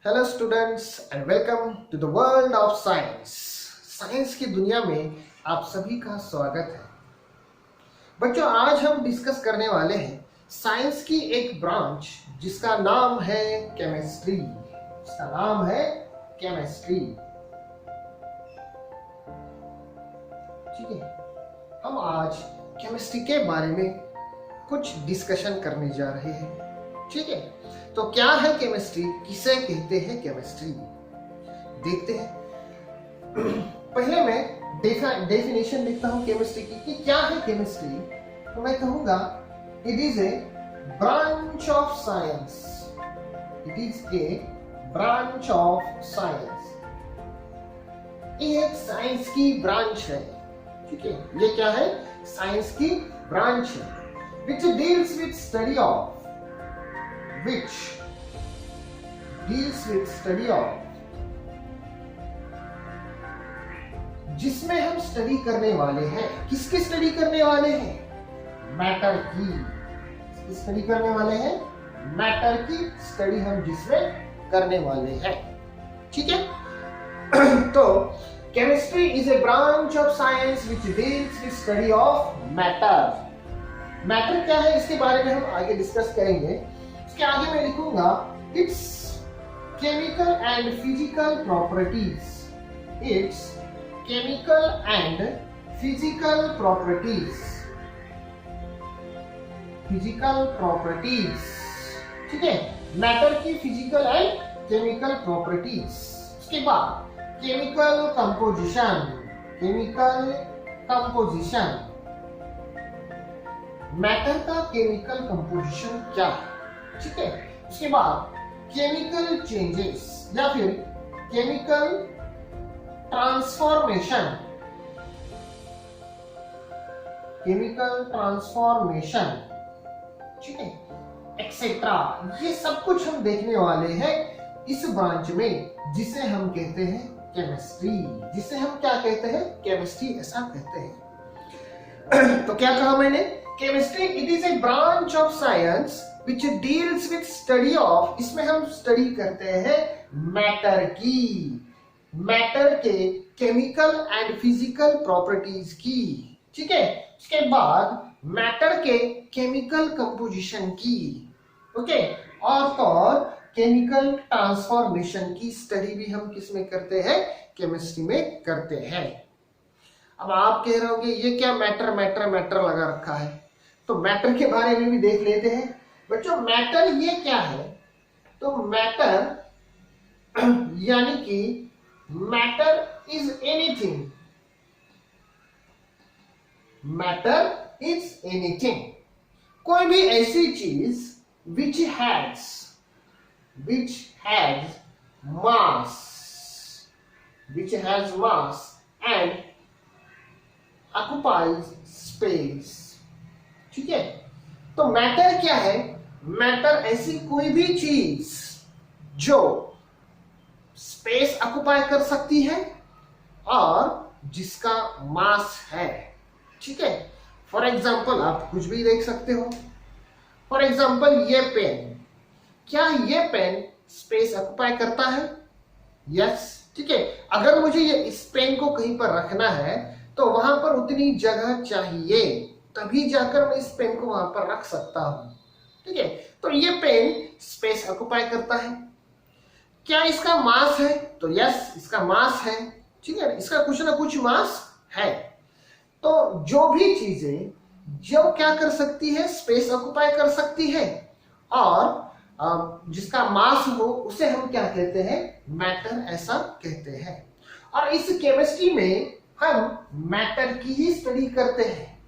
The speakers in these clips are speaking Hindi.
Hello students and welcome to the world of science. Science की दुनिया में आप सभी का स्वागत है। बच्चों, आज हम डिस्कस करने वाले हैं साइंस की एक ब्रांच जिसका नाम है केमिस्ट्री। इसका नाम है केमिस्ट्री। ठीक है, हम आज केमिस्ट्री के बारे में कुछ डिस्कशन करने जा रहे हैं। ठीक है, तो क्या है केमिस्ट्री, किसे कहते हैं केमिस्ट्री, देखते हैं। पहले मैं डेफिनेशन लिखता हूं केमिस्ट्री की कि क्या है केमिस्ट्री। तो मैं कहूंगा it is a branch of science. It is a branch of science. ये एक साइंस की ब्रांच है। ठीक है, ये क्या है? साइंस की ब्रांच है which deals with study of जिसमें हम स्टडी करने वाले हैं। किसकी स्टडी करने वाले हैं? मैटर की। किसकी स्टडी करने वाले हैं? मैटर की स्टडी हम जिसमें करने वाले हैं। ठीक है, तो chemistry is a branch of science which deals with study of matter. Matter क्या है इसके बारे में हम आगे डिस्कस करेंगे। इसके आगे मैं लिखूंगा it's chemical and physical properties. It's chemical and physical properties. Physical properties. ठीक है, मैटर की फिजिकल एंड केमिकल प्रॉपर्टीज। उसके बाद chemical composition. Chemical composition, matter का केमिकल कंपोजिशन क्या है। ठीक है, उसके बाद केमिकल चेंजेस या फिर केमिकल ट्रांसफॉर्मेशन। केमिकल ट्रांसफॉर्मेशन, ठीक है, एक्सेट्रा। ये सब कुछ हम देखने वाले हैं इस ब्रांच में जिसे हम कहते हैं केमिस्ट्री। जिसे हम क्या कहते हैं? केमिस्ट्री ऐसा कहते हैं। तो क्या कहा मैंने? Chemistry it is a branch of science which deals with study of, इसमें हम स्टडी करते हैं मैटर की, मैटर के केमिकल एंड फिजिकल प्रॉपर्टीज की। ठीक है, उसके बाद मैटर के केमिकल कंपोजिशन की। ओके, और केमिकल ट्रांसफॉर्मेशन की स्टडी भी हम किस में करते हैं? केमिस्ट्री में करते हैं। अब आप कह रहे होंगे ये क्या मैटर मैटर मैटर लगा रखा है, तो मैटर के बारे में भी देख लेते हैं। बच्चों, मैटर ये क्या है? तो मैटर यानी कि matter is anything. Matter is anything, कोई भी ऐसी चीज which has mass and occupies space। ठीक है, तो मैटर क्या है? मैटर ऐसी कोई भी चीज जो स्पेस ऑक्युपाई कर सकती है और जिसका मास है। ठीक है, फॉर एग्जाम्पल आप कुछ भी देख सकते हो। फॉर एग्जाम्पल ये पेन, क्या ये पेन स्पेस ऑक्युपाई करता है? यस। ठीक है, अगर मुझे ये इस पेन को कहीं पर रखना है तो वहां पर उतनी जगह चाहिए, तभी जाकर मैं इस पेन को वहां पर रख सकता हूं। ठीक है, तो ये पेन स्पेस ऑक्युपाई करता है। क्या इसका मास है? तो यस, इसका मास है। ठीक है, इसका कुछ ना कुछ मास है। तो जो भी चीजें जो क्या कर सकती है? स्पेस ऑक्युपाई कर सकती है और जिसका मास हो उसे हम क्या कहते हैं? मैटर ऐसा कहते हैं। और इस केमिस्ट्री में हम मैटर की ही स्टडी करते हैं।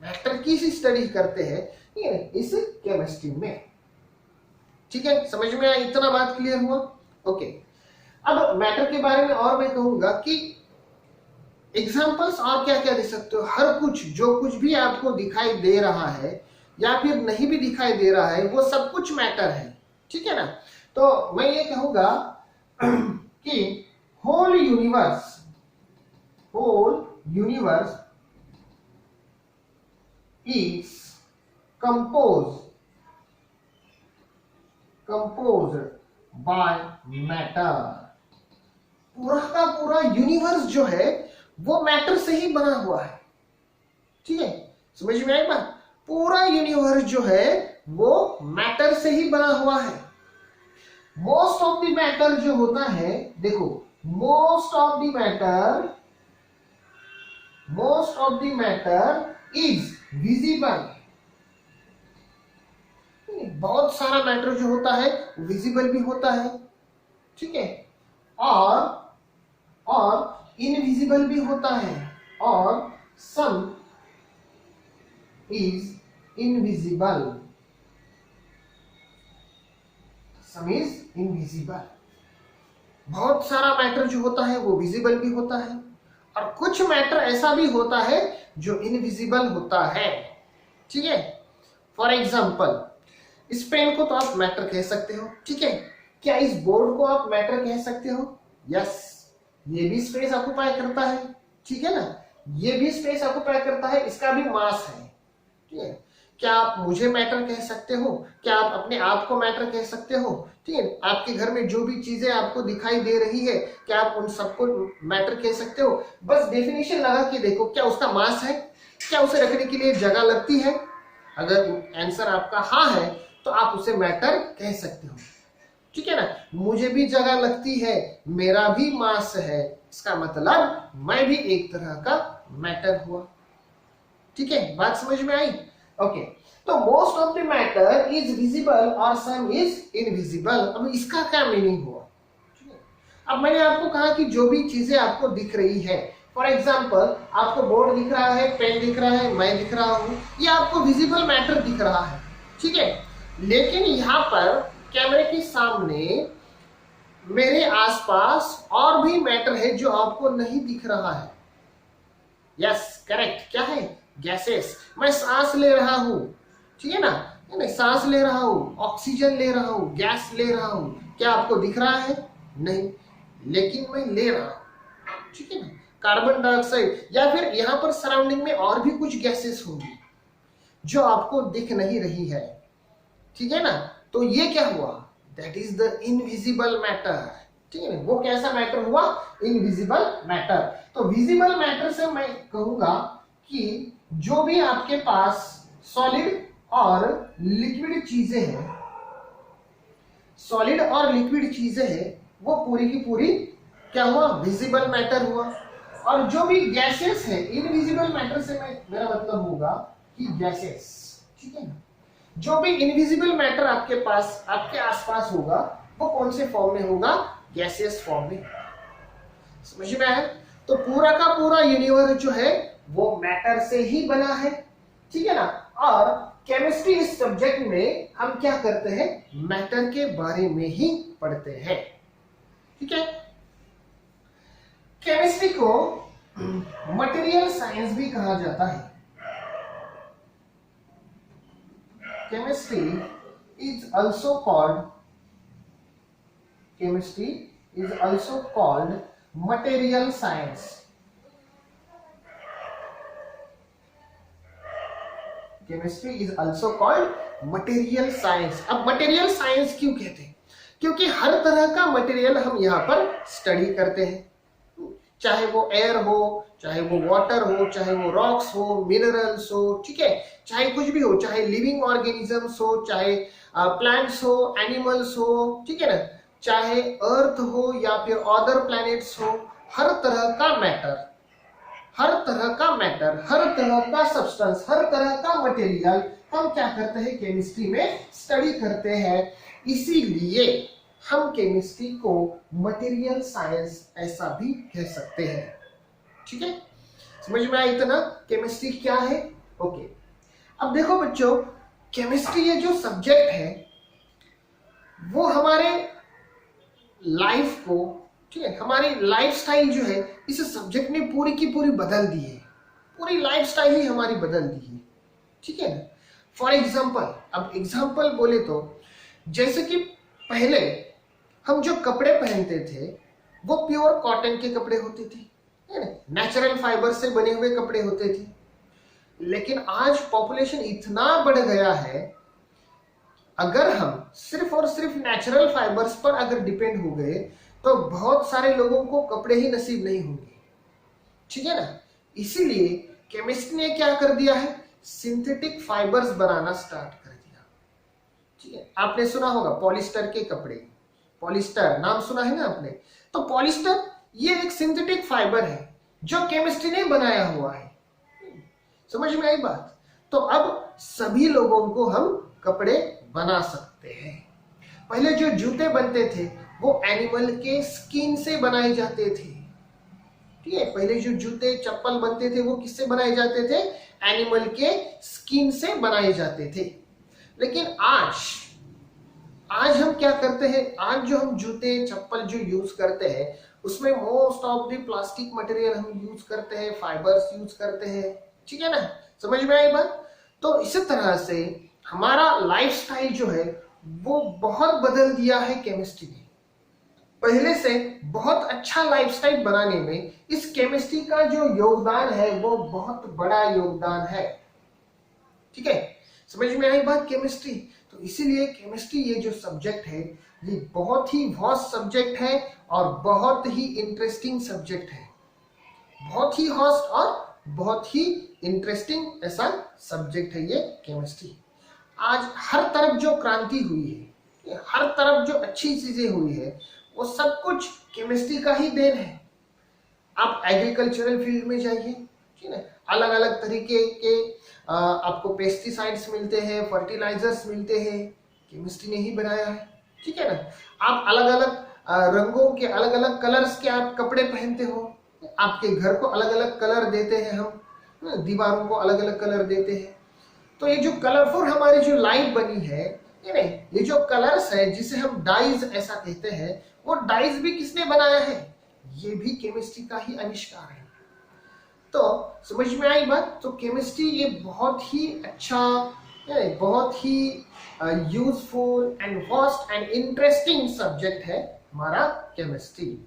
मैटर की ही स्टडी करते हैं इस केमिस्ट्री में। ठीक है, समझ में आया? इतना बात क्लियर हुआ? ओके, अब मैटर के बारे में और मैं कहूंगा कि एग्जाम्पल्स और क्या क्या दे सकते हो। हर कुछ, जो कुछ भी आपको दिखाई दे रहा है या फिर नहीं भी दिखाई दे रहा है, वो सब कुछ मैटर है। ठीक है ना? तो मैं ये कहूंगा कि whole universe is composed by matter. पूरा का पूरा यूनिवर्स जो है वो मैटर से ही बना हुआ है। ठीक है, समझ में आई बात? पूरा यूनिवर्स जो है वो मैटर से ही बना हुआ है। मोस्ट ऑफ द मैटर जो होता है, देखो, most of the matter is visible. बहुत सारा मैटर जो होता है विजिबल भी होता है, ठीक है, और इनविजिबल भी होता है, और सम is invisible, some is invisible. बहुत सारा मैटर जो होता है वो विजिबल भी होता है, और कुछ मैटर ऐसा भी होता है जो इनविजिबल होता है। ठीक है, फॉर एग्जाम्पल इस पेन को तो आप मैटर कह सकते हो, ठीक है। क्या इस बोर्ड को आप मैटर कह सकते हो? यस, ये भी स्पेस ऑक्युपाई करता है, ठीक है ना, ये भी स्पेस ऑक्युपाई करता है, इसका भी मास है, ठीक है। क्या आप मुझे मैटर कह सकते हो? क्या आप अपने आप को मैटर कह सकते हो? ठीक है, आपके घर में जो भी चीजें आपको दिखाई दे रही है, क्या आप उन सबको मैटर कह सकते हो? बस डेफिनेशन लगा के देखो, क्या उसका मास है? क्या उसे रखने के लिए जगह लगती है? अगर आंसर आपका हाँ है तो आप उसे मैटर कह सकते हो, ठीक है ना। मुझे भी जगह लगती है, मेरा भी मास है, इसका मतलब मैं भी एक तरह का मैटर हुआ, ठीक है। बात समझ में आई? ओके, तो most of the matter is visible और सम इज इनविजिबल। अब इसका क्या मीनिंग हुआ? अब मैंने आपको कहा कि जो भी चीजें आपको दिख रही है, फॉर एग्जाम्पल आपको बोर्ड दिख रहा है, पेन दिख रहा है, मैं दिख रहा हूं, ये आपको विजिबल मैटर दिख रहा है, ठीक है। लेकिन यहां पर कैमरे के सामने मेरे आसपास और भी मैटर है जो आपको नहीं दिख रहा है। यस, करेक्ट, क्या है? गैसेस। मैं सांस ले रहा हूं, ठीक है ना, सांस ले रहा हूं, ऑक्सीजन ले रहा हूं, गैस ले रहा हूं, क्या आपको दिख रहा है? नहीं, लेकिन मैं ले रहा हूं, ठीक है ना। कार्बन डाइऑक्साइड, या फिर यहां पर सराउंडिंग में और भी कुछ गैसेस होंगी जो आपको दिख नहीं रही है, ठीक है ना। तो ये क्या हुआ? That is the invisible matter, ठीक है ना। वो कैसा मैटर हुआ? Invisible matter. तो विजिबल मैटर से मैं कहूंगा कि जो भी आपके पास सॉलिड और लिक्विड चीजें हैं, सॉलिड और लिक्विड चीजें हैं, वो पूरी की पूरी क्या हुआ? विजिबल मैटर हुआ। और जो भी गैसेस है, इनविजिबल मैटर से मेरा मतलब होगा कि गैसेस, ठीक है ना। जो भी इनविजिबल मैटर आपके पास, आपके आसपास होगा, वो कौन से फॉर्म में होगा? गैसियस फॉर्म में। समझ में आया? तो पूरा का पूरा यूनिवर्स जो है वो मैटर से ही बना है, ठीक है ना। और केमिस्ट्री इस सब्जेक्ट में हम क्या करते हैं? मैटर के बारे में ही पढ़ते हैं, ठीक है। केमिस्ट्री को मटेरियल साइंस भी कहा जाता है। Chemistry is also called material science. Chemistry is also called material science. अब मटेरियल साइंस क्यों कहते हैं? क्योंकि हर तरह का मटेरियल हम यहाँ पर स्टडी करते हैं, चाहे वो एयर हो, चाहे वो वाटर हो, चाहे वो रॉक्स हो, मिनरल्स हो, ठीक है, चाहे कुछ भी हो, चाहे लिविंग ऑर्गेनिजम्स हो, चाहे प्लांट्स हो, एनिमल्स हो, ठीक है ना, चाहे अर्थ हो या फिर अदर प्लैनेट्स हो, हर तरह का मैटर, हर तरह का सब्सटेंस, हर तरह का मटेरियल हम क्या करते हैं? केमिस्ट्री में स्टडी करते हैं। इसीलिए हम केमिस्ट्री को मटेरियल साइंस ऐसा भी कह सकते हैं, ठीक है। समझ में आया इतना केमिस्ट्री क्या है? ओके, अब देखो बच्चों, केमिस्ट्री ये जो सब्जेक्ट है वो हमारे लाइफ को, ठीक है, हमारी लाइफस्टाइल जो है इस सब्जेक्ट ने पूरी की पूरी बदल दी है। पूरी लाइफस्टाइल ही हमारी बदल दी है, ठीक है ना। फॉर एग्जाम्पल, अब एग्जाम्पल बोले तो जैसे कि पहले हम जो कपड़े पहनते थे वो प्योर कॉटन के कपड़े होते थे, नेचुरल फाइबर से बने हुए कपड़े होते थे। लेकिन आज पॉपुलेशन इतना बढ़ गया है, अगर हम सिर्फ और सिर्फ नेचुरल फाइबर्स पर अगर डिपेंड हो गए तो बहुत सारे लोगों को कपड़े ही नसीब नहीं होंगे, ठीक है ना। इसीलिए केमिस्ट ने क्या कर दिया है, सिंथेटिक फाइबर्स बनाना स्टार्ट कर दिया, ठीक है। आपने सुना होगा पॉलिस्टर के कपड़े, पॉलिस्टर नाम सुना है ना आपने। तो पॉलिस्टर ये एक सिंथेटिक फाइबर है जो केमिस्ट्री ने बनाया हुआ है, समझ में आई बात। तो अब सभी लोगों को हम कपड़े बना सकते हैं। पहले जो जूते बनते थे वो एनिमल के स्किन से बनाए जाते थे, ठीक है। पहले जो जूते चप्पल बनते थे वो किससे बनाए जाते थे, एनिमल के स्किन से बनाए जाते थे। लेकिन आज हम क्या करते हैं, आज जो हम जूते चप्पल जो यूज करते हैं उसमें most of the plastic material हम यूज करते हैं, फाइबर्स यूज करते हैं, ठीक है ना। समझ में आई बात। तो इसी तरह से हमारा लाइफस्टाइल जो है वो बहुत बदल दिया है केमिस्ट्री ने। पहले से बहुत अच्छा लाइफस्टाइल बनाने में इस केमिस्ट्री का जो योगदान है वो बहुत बड़ा योगदान है, ठीक है। समझ में आई बात केमिस्ट्री। तो इसीलिए केमिस्ट्री ये जो सब्जेक्ट है ये बहुत ही वास्ट सब्जेक्ट है और बहुत ही इंटरेस्टिंग सब्जेक्ट है, बहुत ही वास्ट और बहुत ही इंटरेस्टिंग ऐसा सब्जेक्ट है ये केमिस्ट्री। आज हर तरफ जो क्रांति हुई है, हर तरफ जो अच्छी चीजें हुई है वो सब कुछ केमिस्ट्री का ही देन है। आप एग्रीकल्चरल फील्ड में जाइए, ठीक है, अलग अलग तरीके के आपको पेस्टिसाइड्स मिलते हैं, फर्टिलाइजर्स मिलते हैं, केमिस्ट्री ने ही बनाया है, ठीक है ना। आप अलग अलग रंगों के अलग अलग कलर्स के आप कपड़े पहनते हो, आपके घर को अलग अलग कलर देते हैं हम, दीवारों को अलग अलग कलर देते हैं। तो ये जो कलरफुल हमारी जो लाइट बनी है, ये जो कलर्स है जिसे हम डाइज ऐसा कहते हैं, वो डाइज भी किसने बनाया है, ये भी केमिस्ट्री का ही आविष्कार है। तो समझ में आई बात। तो केमिस्ट्री ये बहुत ही अच्छा, बहुत ही useful and vast and interesting subject है हमारा केमिस्ट्री।